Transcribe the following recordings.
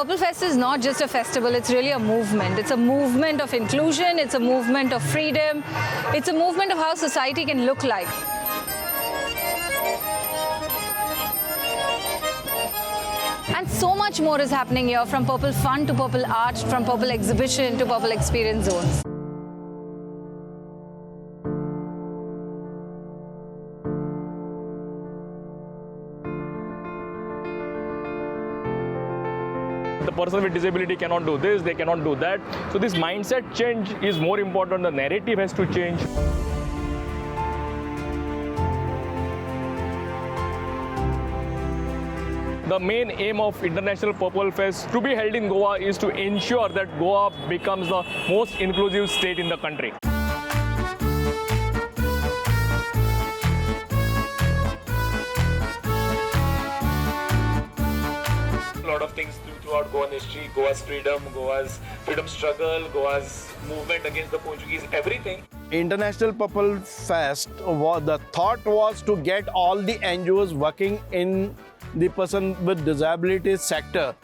Purple Fest is not just a festival, it's really a movement. It's a movement of inclusion, it's a movement of freedom, it's a movement of how society can look like. And so much more is happening here, from Purple Fun to Purple Art, from Purple Exhibition to Purple Experience Zones. The person with disability cannot do this, they cannot do that. So this mindset change is more important. The narrative has to change. The main aim of International Purple Fest to be held in Goa is to ensure that Goa becomes the most inclusive state in the country. A lot of things throughout Goan history, Goa's freedom struggle, Goa's movement against the Portuguese, everything. International Purple Fest, the thought was to get all the NGOs working in the person with disabilities sector.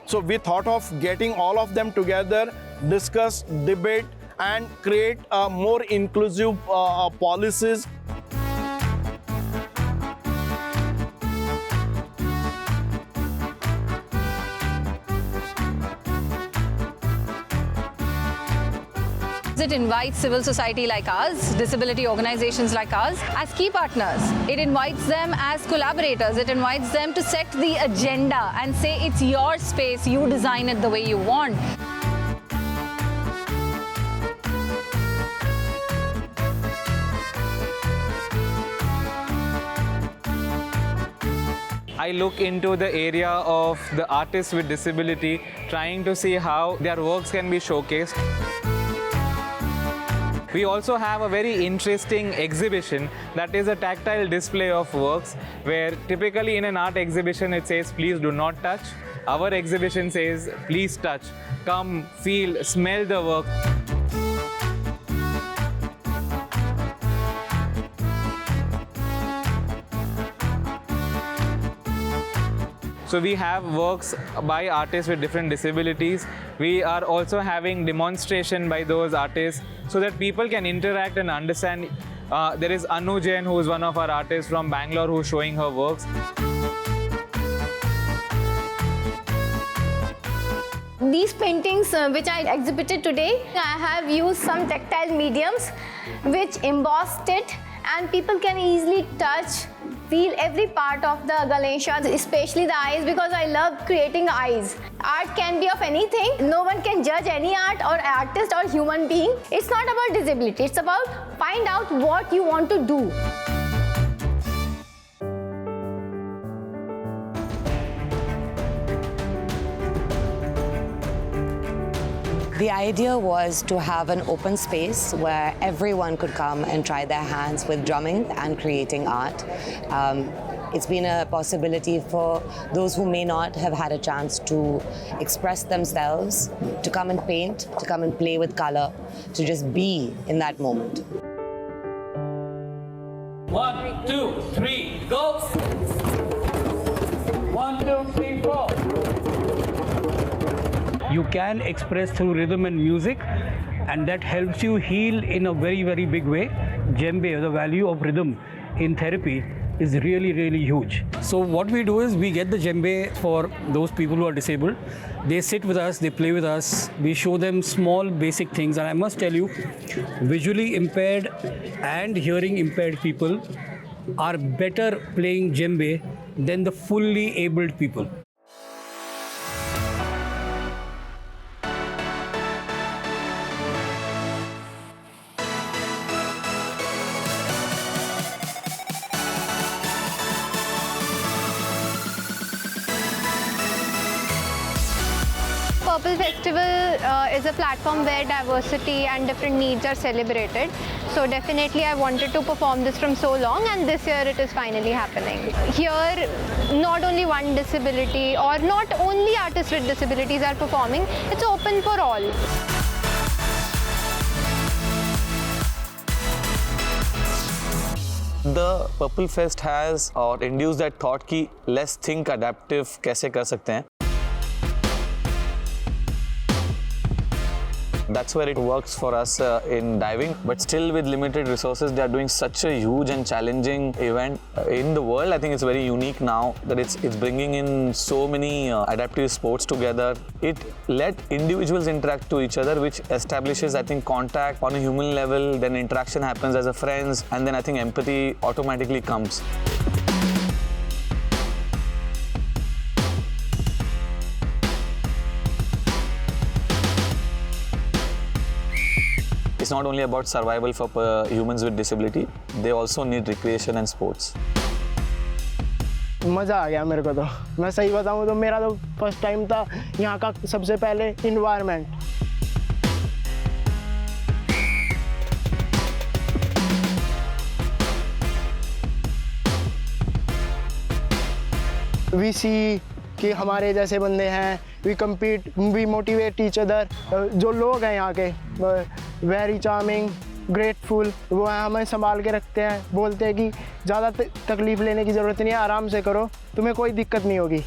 So we thought of getting all of them together, discuss, debate, and create more inclusive policies. It invites civil society like us, disability organizations like us as key partners. It invites them as collaborators. It invites them to set the agenda and say it's your space, you design it the way you want. I look into the area of the artists with disability, trying to see how their works can be showcased. We also have a very interesting exhibition that is a tactile display of works, where typically in an art exhibition it says please do not touch. Our exhibition says please touch, come, feel, smell the work. So we have works by artists with different disabilities. We are also having demonstration by those artists so that people can interact and understand. There is Anu Jain, who is one of our artists from Bangalore, who is showing her works. These paintings which I exhibited today, I have used some tactile mediums which embossed it, and people can easily touch, feel every part of the Ganesha, especially the eyes, because I love creating eyes. Art can be of anything. No one can judge any art or artist or human being. It's not about disability. It's about find out what you want to do. The idea was to have an open space where everyone could come and try their hands with drumming and creating art. It's been a possibility for those who may not have had a chance to express themselves, to come and paint, to come and play with color, to just be in that moment. 1, 2, 3, go! 1, 2, 3, 4. You can express through rhythm and music, and that helps you heal in a very, very big way. Djembe, the value of rhythm in therapy, is really, really huge. So what we do is we get the djembe for those people who are disabled. They sit with us, they play with us. We show them small basic things, and I must tell you, visually impaired and hearing impaired people are better playing djembe than the fully abled people. Purple Festival is a platform where diversity and different needs are celebrated. So definitely I wanted to perform this from so long, and this year it is finally happening. Here, not only one disability or not only artists with disabilities are performing, it's open for all. The Purple Fest has or induced that thought कि let's think adaptive कैसे कर सकते हैं. That's where it works for us in diving. But still, with limited resources, they are doing such a huge and challenging event in the world. I think it's very unique now that it's bringing in so many adaptive sports together. It let individuals interact to each other, which establishes, I think, contact on a human level. Then interaction happens as a friends, and then I think empathy automatically comes. It's not only about survival for humans with disability, they also need recreation and sports. मज़ा आ गया मेरे को तो मैं सही बताऊँ तो मेरा तो फर्स्ट टाइम था यहाँ का सबसे पहले इन्वायरमेंट वी सी कि हमारे जैसे बंदे हैं we compete we motivate each other जो लोग हैं यहाँ के वेरी चार्मिंग ग्रेटफुल वो हमें संभाल के रखते हैं बोलते हैं कि ज़्यादा तकलीफ़ लेने की ज़रूरत नहीं है आराम से करो तुम्हें कोई दिक्कत नहीं होगी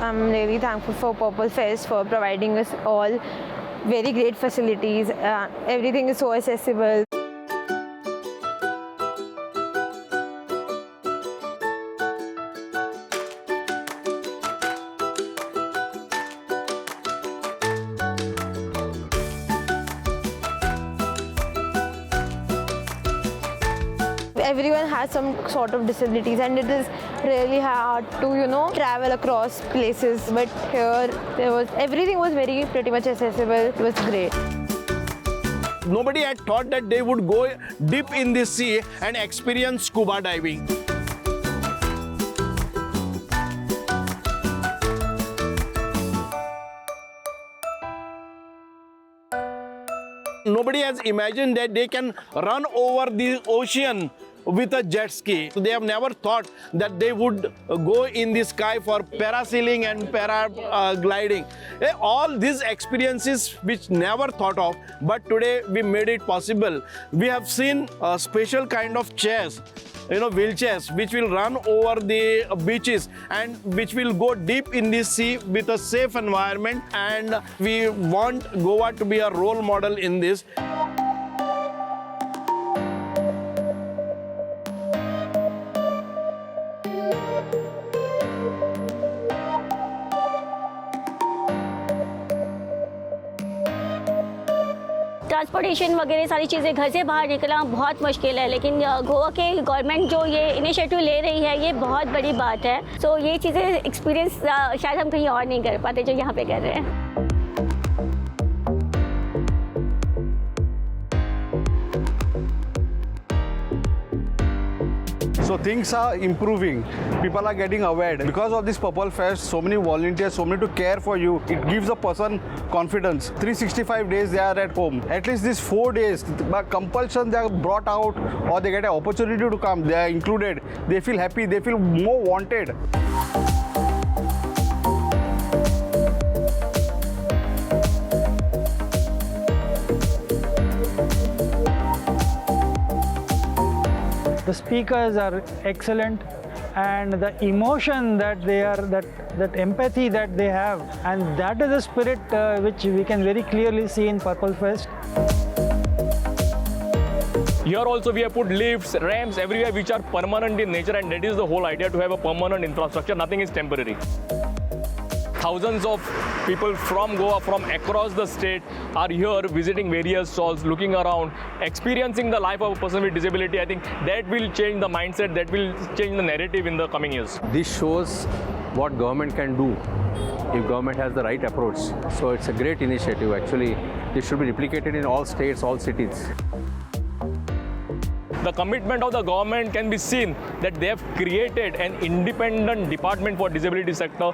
I'm really thankful for Purple Fest for providing us all very great facilities. Everything is so accessible. Everyone has some sort of disabilities and it is really hard to travel across places, but here everything was pretty much accessible. It was great. Nobody had thought that they would go deep in the sea and experience scuba diving. Nobody has imagined that they can run over the ocean with a jet ski. So they have never thought that they would go in the sky for parasailing and paragliding. All these experiences which never thought of, but today we made it possible. We have seen a special kind of chairs, wheelchairs, which will run over the beaches and which will go deep in the sea with a safe environment. And we want Goa to be a role model in this. Transportation वगैरह सारी चीज़ें घर से बाहर निकलना बहुत मुश्किल है लेकिन गोवा के गवर्नमेंट जो ये इनिशिएटिव ले रही है ये बहुत बड़ी बात है सो ये चीज़ें एक्सपीरियंस शायद हम कहीं और नहीं कर पाते जो यहाँ पे कर रहे हैं So things are improving. People are getting aware. Because of this Purple Fest, so many volunteers, so many to care for you. It gives a person confidence. 365 days they are at home. At least these 4 days, by compulsion they are brought out or they get an opportunity to come. They are included. They feel happy. They feel more wanted. The speakers are excellent and the emotion that they are, that empathy that they have, and that is the spirit which we can very clearly see in Purple Fest. Here also we have put lifts, ramps everywhere which are permanent in nature, and that is the whole idea, to have a permanent infrastructure. Nothing is temporary. Thousands of people from Goa, from across the state, are here visiting various stalls, looking around, experiencing the life of a person with disability. I think that will change the mindset, that will change the narrative in the coming years. This shows what government can do if government has the right approach. So it's a great initiative actually. This should be replicated in all states, all cities. The commitment of the government can be seen that they have created an independent department for disability sector.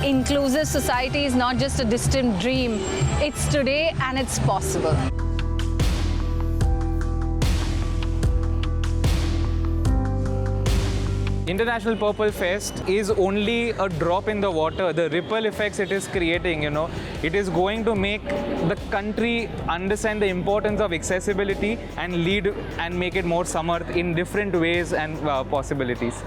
Inclusive society is not just a distant dream, it's today and it's possible. International Purple Fest is only a drop in the water. The ripple effects it is creating, It is going to make the country understand the importance of accessibility and lead and make it more samarth in different ways and possibilities.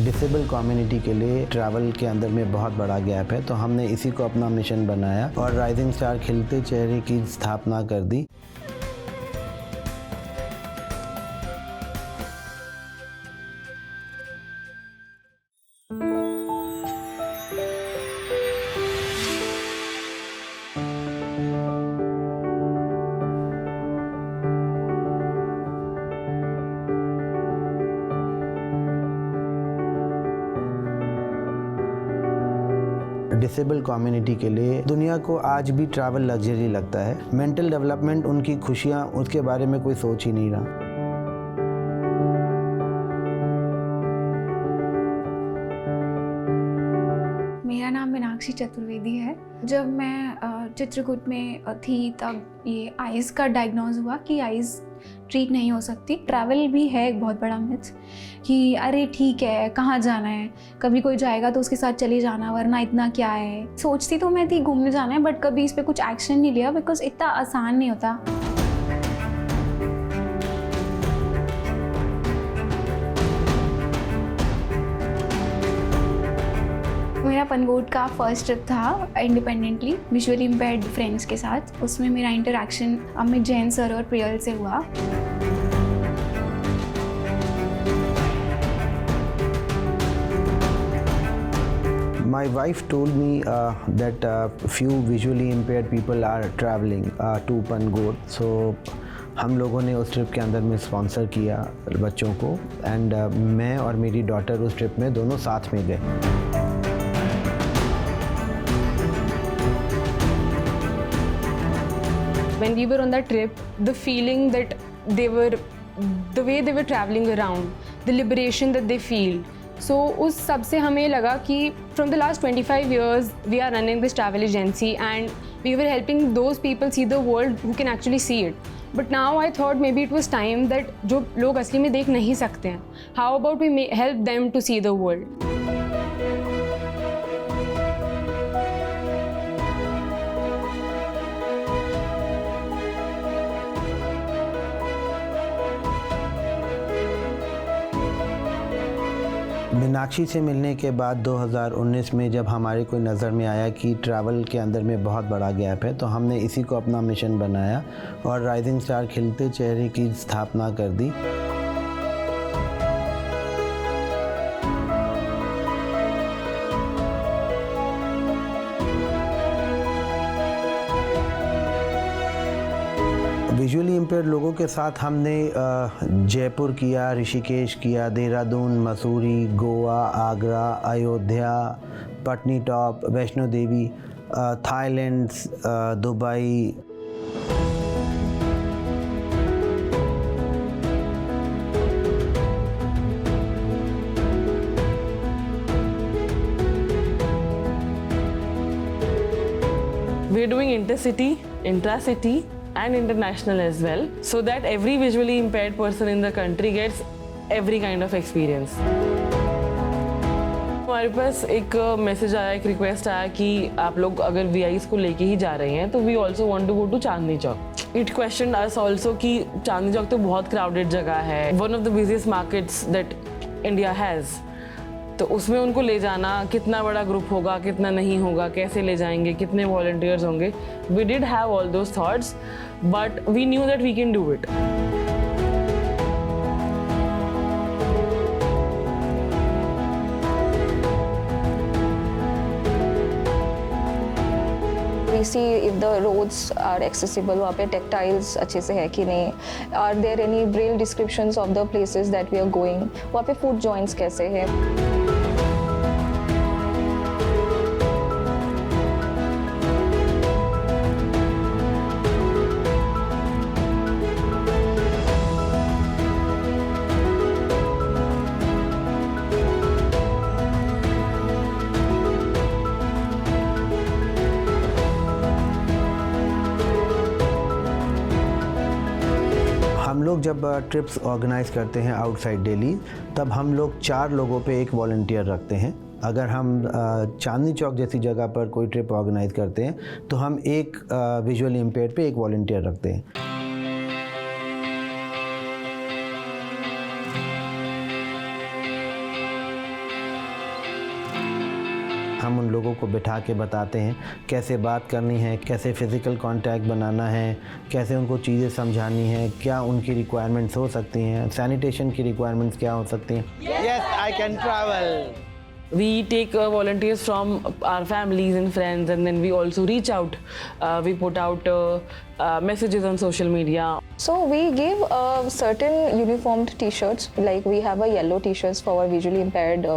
Disable community के लिए travel के अंदर में बहुत बड़ा gap है, तो हमने इसी को अपना मिशन बनाया और राइजिंग स्टार खिलते चेहरे की स्थापना कर दी। डिसेबल कम्युनिटी के लिए दुनिया को आज भी ट्रैवल लग्जरी लगता है। मेंटल डेवलपमेंट, उनकी खुशियाँ, उसके बारे में कोई सोच ही नहीं रहा। मेरा नाम मीनाक्षी चतुर्वेदी है। जब मैं चित्रकूट में थी तब ये आइज़ का डायग्नोज हुआ कि आइज़ ट्रीट नहीं हो सकती। ट्रैवल भी है एक बहुत बड़ा मिथ कि अरे ठीक है, कहाँ जाना है, कभी कोई जाएगा तो उसके साथ चले जाना, वरना इतना क्या है। सोचती तो मैं थी घूमने जाना है, बट कभी इस पर कुछ एक्शन नहीं लिया बिकॉज इतना आसान नहीं होता। मेरा पनगोट का फर्स्ट ट्रिप था इंडिपेंडेंटली विजुअली इम्पेयर्ड फ्रेंड्स के साथ। उसमें मेरा इंटरेक्शन अमित जैन सर और प्रियल से हुआ। My wife told me that few visually impaired people are traveling to Pangot. So हम लोगों ने उस ट्रिप के अंदर में स्पॉन्सर किया बच्चों को, एंड मैं और मेरी डॉटर उस ट्रिप में दोनों साथ में गए। When we were on that trip, the feeling that the way they were traveling around, the liberation that they feel. So उस सब से हमें लगा कि from the last 25 years we are running this travel agency and we were helping those people see the world who can actually see it. But now I thought maybe it was time that जो लोग असली में देख नहीं सकते हैं, how about we help them to see the world. Meenakshi से मिलने के बाद 2019 में जब हमारे को नज़र में आया कि ट्रैवल के अंदर में बहुत बड़ा गैप है, तो हमने इसी को अपना मिशन बनाया और राइजिंग स्टार खिलते चेहरे की स्थापना कर दी। विजुअली इम्पेयर्ड लोगों के साथ हमने जयपुर किया, ऋषिकेश किया, Dehradun, Mussoorie, Goa, Agra, Ayodhya, Patnitop, Vaishno Devi, Thailand, Dubai. We're doing intercity, intracity and international as well, so that every visually impaired person in the country gets every kind of experience. हमारे पास एक मैसेज आया, एक रिक्वेस्ट आया कि आप लोग अगर VIs को लेके ही जा रहे हैं तो we also want to go to Chandni Chowk. It questioned us also कि चांदनी चौक तो बहुत crowded जगह है, one of the busiest markets that India has. तो उसमें उनको ले जाना, कितना बड़ा ग्रुप होगा, कितना नहीं होगा, कैसे ले जाएंगे, कितने वॉलंटियर्स होंगे. We did have all those thoughts, but we knew that we can do it. We see if the roads are accessible, वहाँ पे textiles अच्छे से है कि नहीं, are there any braille descriptions of the places that we are going, वहाँ पे food joints कैसे है. हम लोग लोग जब ट्रिप्स ऑर्गेनाइज करते हैं आउटसाइड दिल्ली, तब हम लोग 4 लोगों पे एक वॉलंटियर रखते हैं। अगर हम चांदनी चौक जैसी जगह पर कोई ट्रिप ऑर्गेनाइज करते हैं तो हम एक विजुअली इम्पेयर्ड पे एक वॉलंटियर रखते हैं। हम उन लोगों को बिठा के बताते हैं कैसे बात करनी है, कैसे फ़िज़िकल कांटेक्ट बनाना है, कैसे उनको चीज़ें समझानी है, क्या उनकी रिक्वायरमेंट्स हो सकती हैं, सैनिटेशन की रिक्वायरमेंट्स क्या हो सकती हैं। Yes, I can travel. We take volunteers from our families and friends, and then we also reach out. We put out messages on social media. So we give certain uniformed T-shirts, like we have a yellow T-shirts for our visually impaired,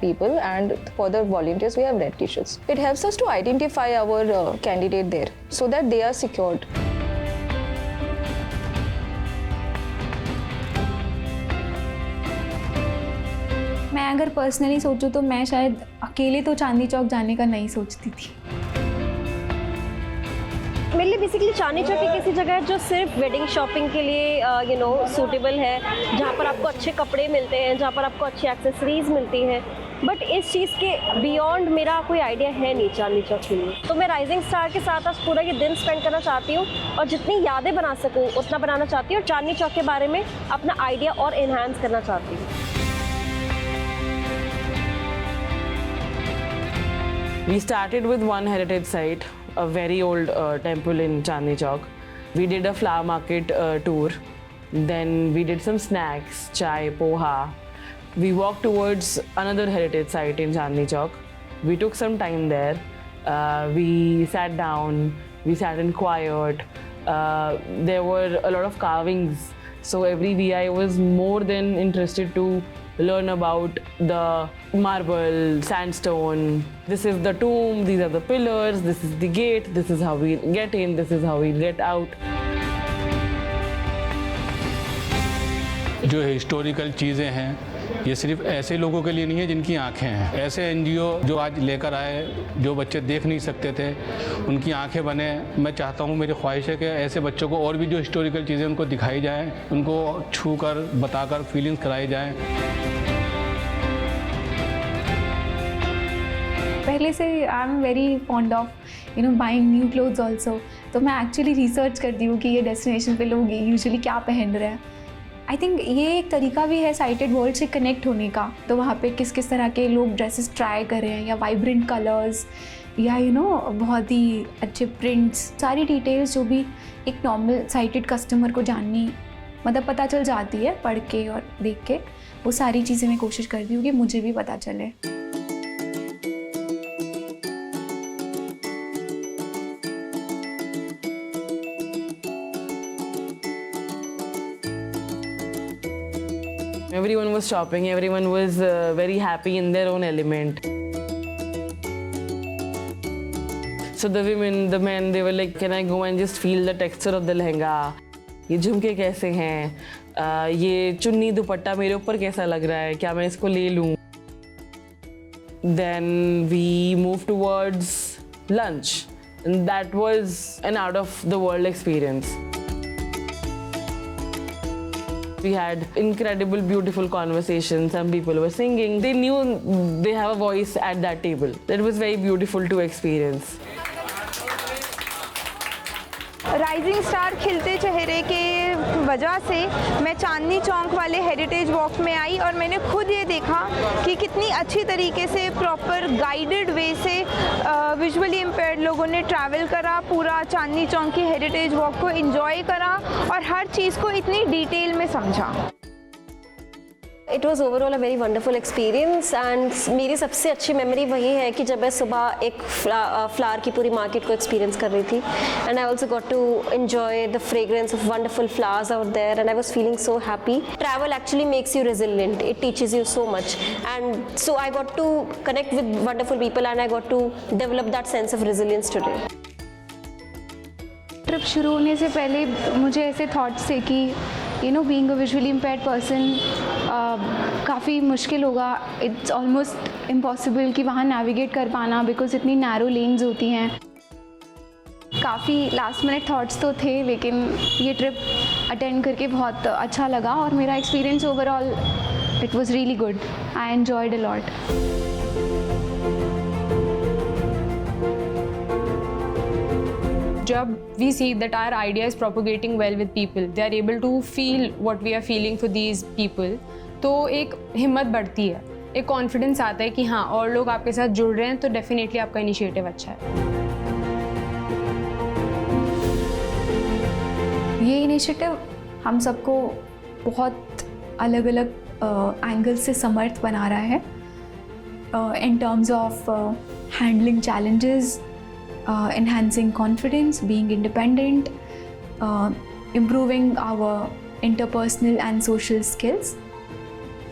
people, and for the volunteers we have red T-shirts. It helps us to identify our candidate there, so that they are secured. मैं अगर personally सोचूं तो मैं शायद अकेले तो चांदनी चौक जाने का नहीं सोचती थी। मेरे लिए बेसिकली चांदनी चौक एक ऐसी जगह है जो सिर्फ वेडिंग शॉपिंग के लिए सूटेबल है, जहाँ पर आपको अच्छे कपड़े मिलते हैं, जहाँ पर आपको अच्छी एक्सेसरीज मिलती हैं। बट इस चीज़ के बियॉन्ड मेरा कोई आइडिया है नहीं चांदनी चौक के लिए। तो मैं राइजिंग स्टार के साथ आज पूरा ये दिन स्पेंड करना चाहती हूँ और जितनी यादें बना सकूँ उतना बनाना चाहती हूँ और चांदनी चौक के बारे में अपना आइडिया और इन्हांस करना चाहती हूँ। We started with one heritage site, a very old temple in Chandni Chowk. We did a flower market tour. Then we did some snacks, chai, poha. We walked towards another heritage site in Chandni Chowk. We took some time there. We sat down, we sat in quiet. There were a lot of carvings. So every VI was more than interested to learn about the marble, sandstone. This is the tomb, these are the pillars, this is the gate, this is how we get in, this is how we get out. जो historical चीज़ें हैं ये सिर्फ ऐसे लोगों के लिए नहीं है जिनकी आंखें हैं। ऐसे एनजीओ जो आज लेकर आए, जो बच्चे देख नहीं सकते थे, उनकी आंखें बने। मैं चाहता हूँ, मेरी ख्वाहिश है कि ऐसे बच्चों को और भी जो हिस्टोरिकल चीज़ें उनको दिखाई जाएँ, उनको छू कर बताकर फीलिंग्स कराई जाएँ। पहले से I am very fond of buying new clothes also. तो मैं एक्चुअली रिसर्च करती हूँ कि ये डेस्टिनेशन पे लोग यूजुअली क्या पहन रहे हैं। आई थिंक ये एक तरीका भी है साइटेड वर्ल्ड से कनेक्ट होने का। तो वहाँ पे किस किस तरह के लोग ड्रेसेस ट्राई कर रहे हैं, या वाइब्रेंट कलर्स, या बहुत ही अच्छे प्रिंट्स, सारी डिटेल्स जो भी एक नॉर्मल साइटेड कस्टमर को जाननी पता चल जाती है पढ़ के और देख के। वो सारी चीज़ें मैं कोशिश करती हूँ कि मुझे भी पता चले। Everyone was shopping, everyone was very happy in their own element. So the women, the men, they were like, can I go and just feel the texture of the lehenga? ये झुमके कैसे हैं? ये चुन्नी दुपट्टा मेरे ऊपर कैसा लग रहा है? क्या मैं इसको ले लूँ? Then we moved towards lunch, and that was an out of the world experience. We had incredible, beautiful conversations. Some people were singing. They knew they have a voice at that table. That was very beautiful to experience. Rising star खिलते चेहरे के वजह से मैं चांदनी चौक वाले heritage walk में आई और मैंने खुद ये देखा कि कितनी अच्छी तरीके से प्रॉपर गाइडेड वे से विजुअली इम्पेयर्ड लोगों ने ट्रैवल करा, पूरा चांदनी चौक की हेरिटेज वॉक को एंजॉय करा और हर चीज़ को इतनी डिटेल में समझा। It was overall a very wonderful experience and मेरी सबसे अच्छी मेमोरी वही है कि जब मैं सुबह एक फ्लावर की पूरी मार्केट को एक्सपीरियंस कर रही थी and I also got to enjoy the fragrance of wonderful flowers out there and I was feeling so happy. Travel actually makes you resilient, it teaches you so much and so I got to connect with wonderful people and I got to develop that sense of resilience today. Trip शुरू होने से पहले मुझे ऐसे thoughts थे कि being a visually impaired person काफ़ी मुश्किल होगा। इट्स ऑलमोस्ट इम्पॉसिबल कि वहाँ नेविगेट कर पाना, बिकॉज इतनी नैरो लेन्स होती हैं। काफ़ी लास्ट मिनट थॉट्स तो थे, लेकिन ये ट्रिप अटेंड करके बहुत अच्छा लगा और मेरा experience overall it was really good. I enjoyed a lot. जब we see that our idea is propagating well with people, they are able to feel what we are feeling for these people, तो एक हिम्मत बढ़ती है, एक confidence आता है कि हाँ और लोग आपके साथ जुड़ रहे हैं तो डेफिनेटली आपका इनिशिएटिव अच्छा है. ये इनिशिएटिव हम सबको बहुत अलग अलग एंगल से समर्थ बना रहा है in terms of handling challenges, enhancing confidence, being independent, improving our interpersonal and social skills.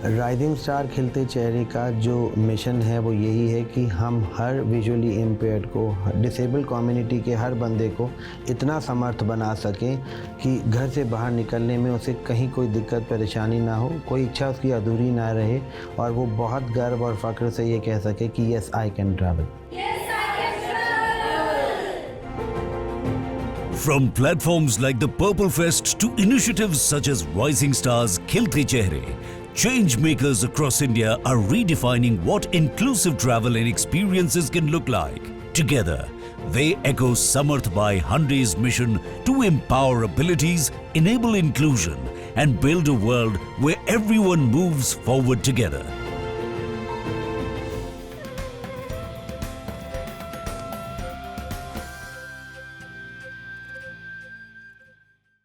Rising star खिलते चेहरे का जो मिशन है वो यही है कि हम हर विजुअली इम्पेयर्ड को, डिसेबल कम्युनिटी के हर बंदे को इतना समर्थ बना सकें कि घर से बाहर निकलने में उसे कहीं कोई दिक्कत परेशानी ना हो, कोई इच्छा उसकी अधूरी ना रहे और वो बहुत गर्व और फ़ख्र से ये कह सके कि yes I can travel. From platforms like the Purple Fest to initiatives such as Rising Stars Khilte Chehre, change makers across India are redefining what inclusive travel and experiences can look like. Together, they echo Samarth Bhai Hyundai's mission to empower abilities, enable inclusion, and build a world where everyone moves forward together.